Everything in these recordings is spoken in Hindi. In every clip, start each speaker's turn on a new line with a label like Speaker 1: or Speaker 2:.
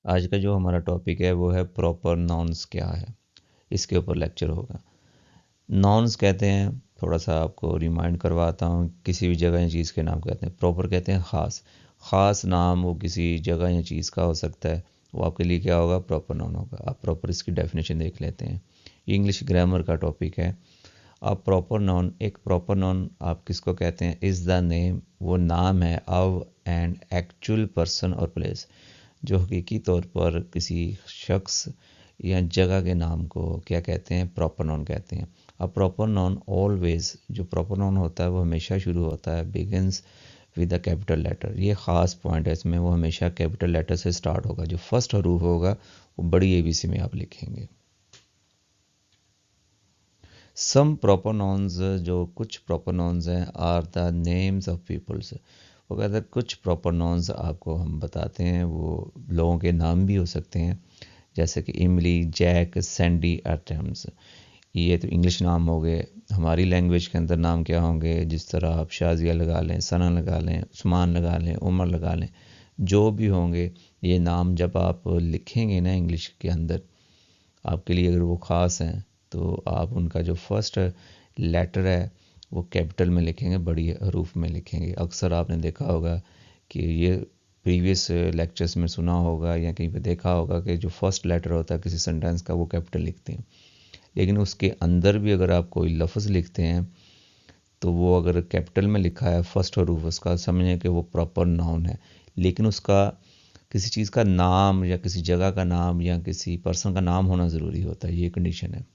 Speaker 1: आज का जो हमारा टॉपिक है वो है प्रॉपर नाउन्स क्या है, इसके ऊपर लेक्चर होगा। नाउन्स कहते हैं, थोड़ा सा आपको रिमाइंड करवाता हूँ, किसी भी जगह या चीज़ के नाम कहते हैं। प्रॉपर कहते हैं ख़ास, ख़ास नाम वो किसी जगह या चीज़ का हो सकता है, वो आपके लिए क्या होगा, प्रॉपर नाउन होगा। आप प्रॉपर इसकी डेफिनेशन देख लेते हैं। इंग्लिश ग्रामर का टॉपिक है। अब प्रॉपर नाउन, एक प्रॉपर नाउन आप किसको कहते हैं, इज़ द नेम, वो नाम है ऑफ एन एक्चुअल पर्सन और प्लेस, जो हकीकी तौर पर किसी शख्स या जगह के नाम को क्या कहते हैं, प्रॉपर नाउन कहते हैं। अब प्रॉपर नाउन ऑलवेज, जो प्रॉपर नाउन होता है वो हमेशा शुरू होता है begins with a capital letter. ये ख़ास पॉइंट है इसमें, वो हमेशा कैपिटल लेटर से स्टार्ट होगा। जो फर्स्ट हरूफ होगा वो बड़ी एबीसी में आप लिखेंगे। सम प्रॉपर नाउन्स, जो कुछ प्रॉपर नाउन्स हैं, are the names of peoples. वो कहते हैं कुछ प्रॉपर नाउन्स आपको हम बताते हैं, वो लोगों के नाम भी हो सकते हैं, जैसे कि इमली, जैक, सैंडी, आर्टेम्स। ये तो इंग्लिश नाम हो गए। हमारी लैंग्वेज के अंदर नाम क्या होंगे, जिस तरह आप शाजिया लगा लें, सना लगा लें, उस्मान लगा लें, उमर लगा लें, जो भी होंगे ये नाम जब आप लिखेंगे ना इंग्लिश के अंदर, आपके लिए अगर वो ख़ास हैं तो आप उनका जो फर्स्ट लेटर है वो कैपिटल में लिखेंगे, बड़ी हरूफ में लिखेंगे। अक्सर आपने देखा होगा कि ये प्रीवियस लेक्चर्स में सुना होगा या कहीं पे देखा होगा कि जो फर्स्ट लेटर होता है किसी सेंटेंस का वो कैपिटल लिखते हैं, लेकिन उसके अंदर भी अगर आप कोई लफ्ज़ लिखते हैं तो वो अगर कैपिटल में लिखा है फर्स्ट हरूफ उसका, समझें कि वो प्रॉपर नाउन है। लेकिन उसका किसी चीज़ का नाम या किसी जगह का नाम या किसी पर्सन का नाम होना ज़रूरी होता है, ये कंडीशन है।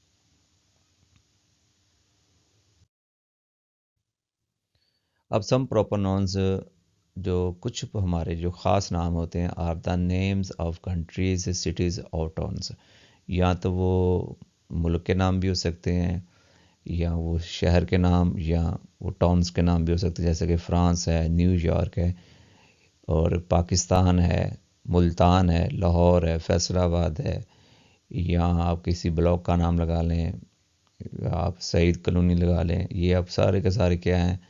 Speaker 1: अब सम प्रॉपर नाउन्स, जो कुछ हमारे जो ख़ास नाम होते हैं, are the names of countries, cities और टाउन्स। या तो वो मुल्क के नाम भी हो सकते हैं, या वो शहर के नाम, या वो टाउन्स के नाम भी हो सकते हैं, जैसे कि फ़्रांस है, न्यूयॉर्क है, और पाकिस्तान है, मुल्तान है, लाहौर है, फैसलाबाद है। या आप किसी ब्लॉक का नाम लगा लें, आप सईद कॉलोनी लगा लें, ये आप सारे के सारे क्या हैं,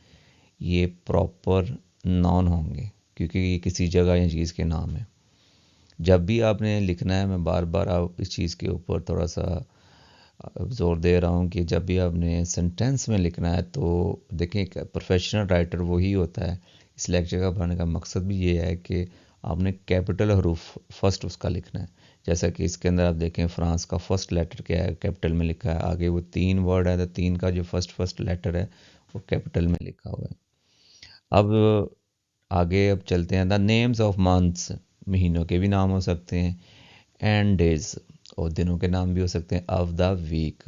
Speaker 1: ये प्रॉपर नाउन होंगे, क्योंकि ये किसी जगह या चीज़ के नाम है। जब भी आपने लिखना है, मैं बार बार आप इस चीज़ के ऊपर थोड़ा सा ज़ोर दे रहा हूँ कि जब भी आपने सेंटेंस में लिखना है तो देखें, एक प्रोफेशनल राइटर वही होता है। इस लेक्चर का बनाने का मकसद भी ये है कि आपने कैपिटल हरूफ फर्स्ट उसका लिखना है। जैसा कि इसके अंदर आप देखें, फ्रांस का फर्स्ट लेटर क्या है, कैपिटल में लिखा है। आगे वो 3 वर्ड है तो 3 का जो फर्स्ट लेटर है वो कैपिटल में लिखा हुआ है। अब आगे अब चलते हैं। द नेम्स ऑफ मंथ्स, महीनों के भी नाम हो सकते हैं, एंड डेज, और दिनों के नाम भी हो सकते हैं, ऑफ द वीक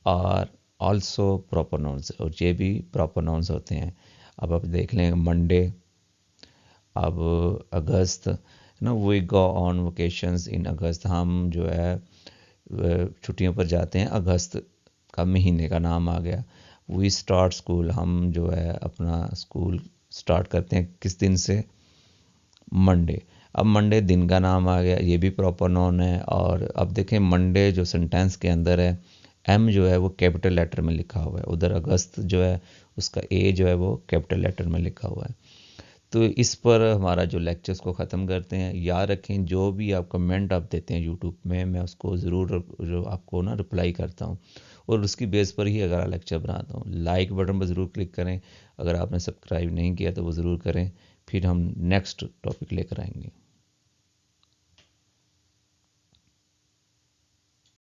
Speaker 1: और ऑल्सो प्रॉपर नाउन्स, और ये भी प्रॉपर नाउन्स होते हैं। अब आप देख लें मंडे, अब अगस्त, ना, वी गो ऑन वोकेशंस इन अगस्त, हम जो है छुट्टियों पर जाते हैं। अगस्त का महीने का नाम आ गया। वी स्टार्ट स्कूल, हम जो है अपना स्कूल स्टार्ट करते हैं किस दिन से, मंडे। अब मंडे दिन का नाम आ गया, ये भी प्रॉपर नाउन है। और अब देखें मंडे जो सेंटेंस के अंदर है, एम जो है वो कैपिटल लेटर में लिखा हुआ है, उधर अगस्त जो है उसका ए जो है वो कैपिटल लेटर में लिखा हुआ है। तो इस पर हमारा जो लेक्चर्स को ख़त्म करते हैं। याद रखें, जो भी आप कमेंट आप देते हैं यूट्यूब में, मैं उसको ज़रूर जो आपको ना रिप्लाई करता हूँ, और उसकी बेस पर ही अगर लेक्चर बनाता हूँ। लाइक बटन पर ज़रूर क्लिक करें, अगर आपने सब्सक्राइब नहीं किया तो वो ज़रूर करें। फिर हम नेक्स्ट टॉपिक लेकर आएंगे।